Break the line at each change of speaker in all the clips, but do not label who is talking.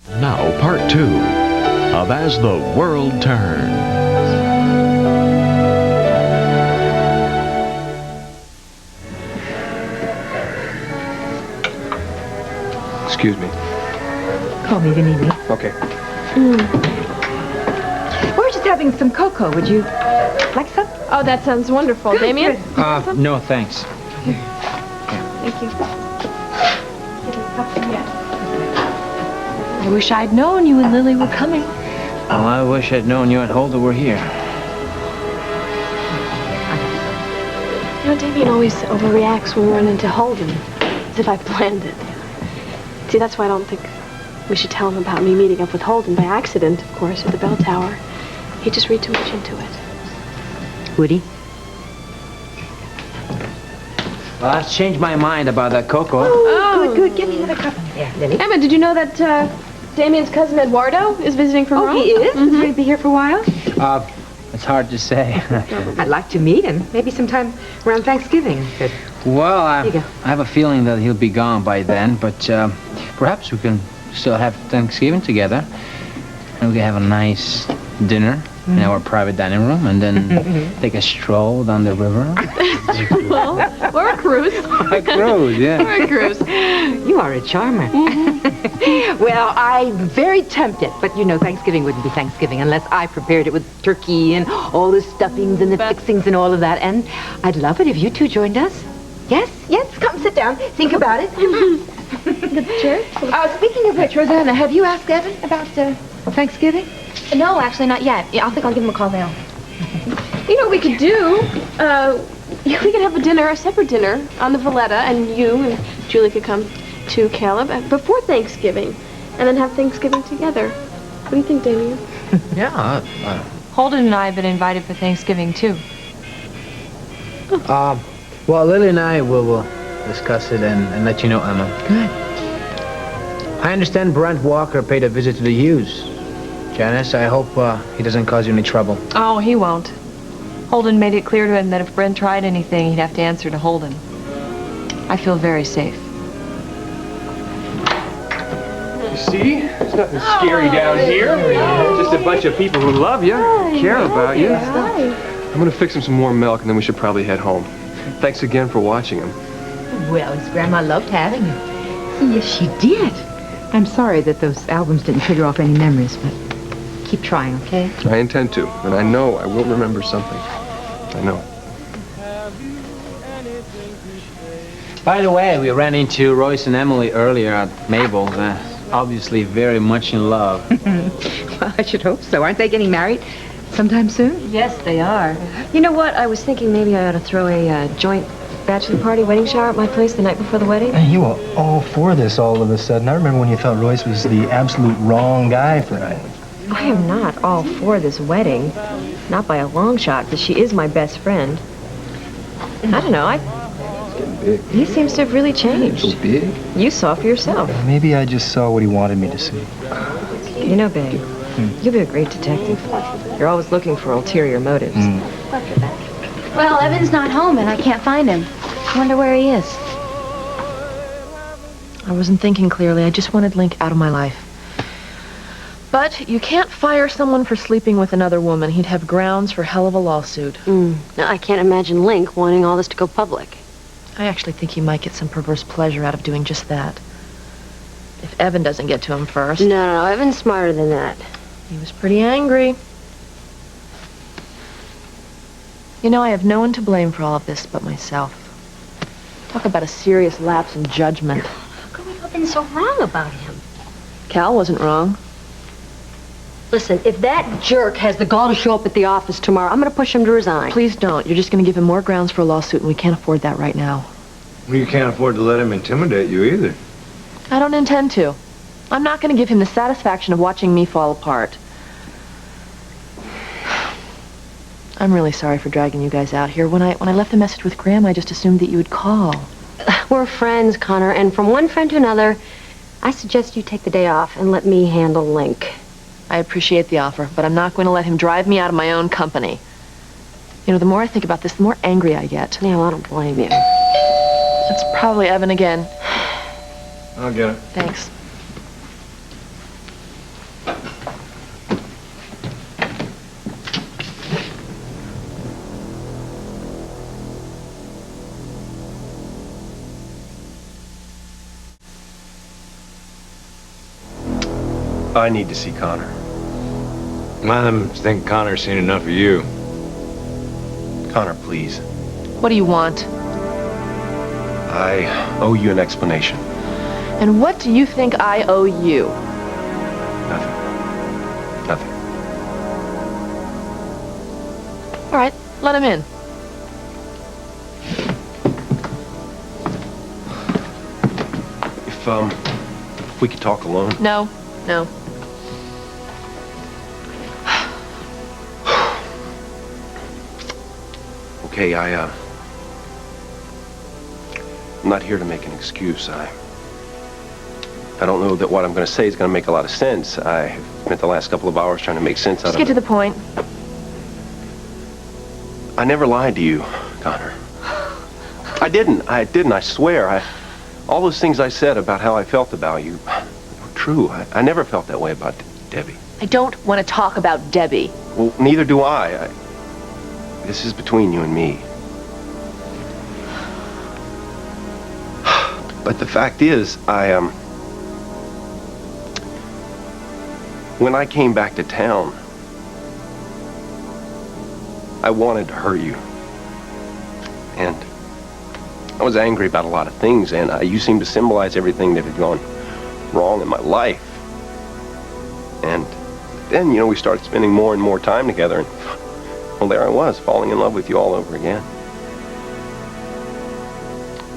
Now, part 2 of As the World Turns.
Excuse me.
Call me if you need me.
Okay.
We're just having some cocoa. Would you like some?
Oh, that sounds wonderful.
Good,
Damien?
good.
No, thanks.
Thank you.
I wish I'd known you and Lily were coming.
Well, I wish I'd known you and Hulda were here.
You know, Damien always overreacts when we run into Holden, as if I planned it. See, that's why I don't think we should tell him about me meeting up with Holden by accident, of course, at the bell tower. He'd just read too much into it.
Woody?
Well, I've changed my mind about that cocoa.
Oh,
Good. Give me another cup. Yeah, Lily.
Emma, did you know that Damien's cousin Eduardo is visiting from Rome?
Oh, he is? Is he going to be here for a while?
It's hard to say.
I'd like to meet him. Maybe sometime around Thanksgiving. Good.
Well, I
Here you go.
have a feeling that he'll be gone by then, but perhaps we can still have Thanksgiving together. And we can have a nice dinner in our private dining room and then take a stroll down the river.
Well, or a cruise.
A cruise, yeah.
Or a cruise.
You are a charmer. Well, I'm very tempted, but you know Thanksgiving wouldn't be Thanksgiving unless I prepared it with turkey and all the stuffings and the fixings and all of that. And I'd love it if you two joined us. Yes, come sit down. Think about it.
Cheers.
Speaking of which, Rosanna, have you asked Evan about Thanksgiving?
No, actually, not yet. Yeah, I think I'll give him a call now.
You know what we could do? We could have a separate dinner on the Valletta, and you and Julie could come to Caleb before Thanksgiving, and then have Thanksgiving together. What do you think, Damien?
Yeah.
Holden and I have been invited for Thanksgiving, too.
Well, Lily and I will discuss it and let you know, Emma.
Good.
I understand Brent Walker paid a visit to the Hughes. Janice, I hope he doesn't cause you any trouble.
Oh, he won't. Holden made it clear to him that if Brent tried anything, he'd have to answer to Holden. I feel very safe.
You see? There's nothing scary down here. Just a bunch of people who love you, care about you. I'm going to fix him some more milk, and then we should probably head home. Thanks again for watching him.
Well, his grandma loved having him. Yes, she did. I'm sorry that those albums didn't trigger off any memories, but keep trying, okay?
I intend to, and I know I will remember something. I know.
By the way, we ran into Royce and Emily earlier at Mabel's. Obviously very much in love.
Well, I should hope so. Aren't they getting married sometime soon?
Yes, they are.
You know what? I was thinking maybe I ought to throw a joint bachelor party wedding shower at my place the night before the wedding.
And you were all for this all of a sudden. I remember when you thought Royce was the absolute wrong guy for it.
I am not all for this wedding. Not by a long shot, but she is my best friend. I don't know, he seems to have really changed.
So big?
You saw for yourself.
Maybe I just saw what he wanted me to see.
You know, babe, you'll be a great detective. You're always looking for ulterior motives.
Well, Evan's not home, and I can't find him. I wonder where he is.
I wasn't thinking clearly. I just wanted Linc out of my life. But you can't fire someone for sleeping with another woman. He'd have grounds for hell of a lawsuit.
Now, I can't imagine Linc wanting all this to go public.
I actually think he might get some perverse pleasure out of doing just that. If Evan doesn't get to him first.
No, Evan's smarter than that.
He was pretty angry. You know, I have no one to blame for all of this but myself. Talk about a serious lapse in judgment.
How come we've been so wrong about him?
Cal wasn't wrong.
Listen, if that jerk has the gall to show up at the office tomorrow, I'm going to push him to resign.
Please don't. You're just going to give him more grounds for a lawsuit, and we can't afford that right now.
Well, you can't afford to let him intimidate you either.
I don't intend to. I'm not going to give him the satisfaction of watching me fall apart. I'm really sorry for dragging you guys out here. When I left the message with Graham, I just assumed that you would call.
We're friends, Connor, and from one friend to another, I suggest you take the day off and let me handle Linc.
I appreciate the offer, but I'm not going to let him drive me out of my own company. You know, the more I think about this, the more angry I get.
Yeah, well, I don't blame you.
It's probably Evan again.
I'll get it.
Thanks.
I need to see Connor.
I think Connor's seen enough of you.
Connor, please.
What do you want?
I owe you an explanation.
And what do you think I owe you?
Nothing. Nothing.
All right, let him in.
If we could talk alone.
No, no.
Okay, I'm not here to make an excuse. I don't know that what I'm going to say is going to make a lot of sense. I spent the last couple of hours trying to make sense out of it.
Just get to the point.
I never lied to you, Connor. I didn't, I swear. All those things I said about how I felt about you were true. I never felt that way about Debbie.
I don't want to talk about Debbie.
Well, neither do I. This is between you and me. But the fact is, when I came back to town, I wanted to hurt you. And I was angry about a lot of things, and you seemed to symbolize everything that had gone wrong in my life. And then, you know, we started spending more and more time together, and well, there I was, falling in love with you all over again.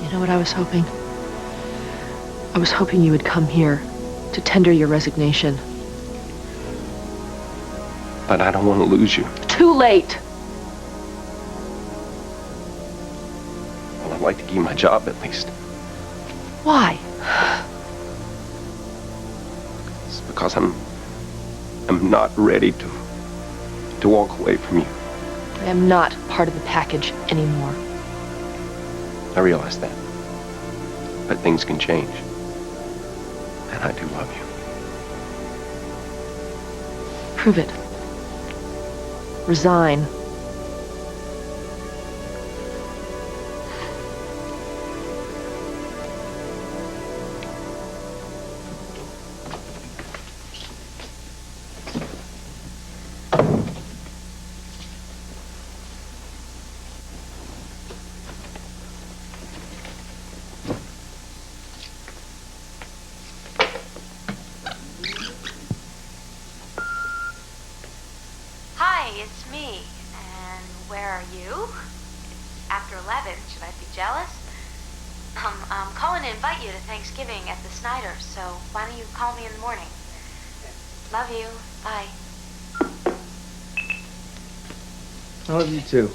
You know what I was hoping? I was hoping you would come here to tender your resignation.
But I don't want to lose you.
Too late.
Well, I'd like to keep my job at least.
Why?
It's because I'm not ready to walk away from you.
I am not part of the package anymore.
I realize that. But things can change. And I do love you.
Prove it. Resign.
Hi, it's me. And where are you? It's after 11. Should I be jealous? I'm calling to invite you to Thanksgiving at the Snyder, so why don't you call me in the morning? Love you. Bye.
I love you too.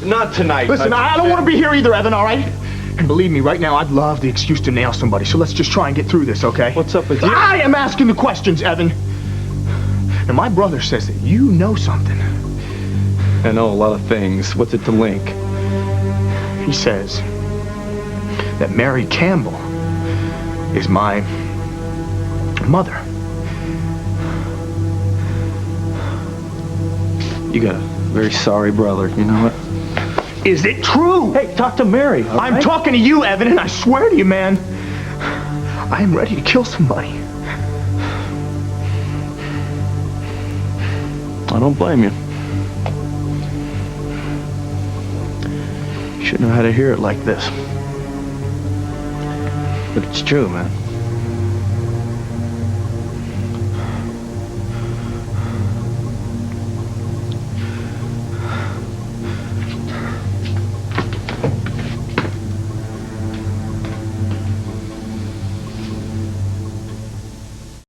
Not tonight.
Listen, I don't want to be here either, Evan, all right? And believe me, right now, I'd love the excuse to nail somebody, so let's just try and get through this, okay?
What's up with you?
I am asking the questions, Evan. Now, my brother says that you know something.
I know a lot of things. What's it to Linc?
He says that Mary Campbell is my mother.
You got a very sorry brother, you know what?
Is it true?
Hey, talk to Mary, all
I'm
right?
talking to you, Evan, and I swear to you, man, I am ready to kill somebody.
I don't blame you. You shouldn't have had to hear it like this. But it's true, man.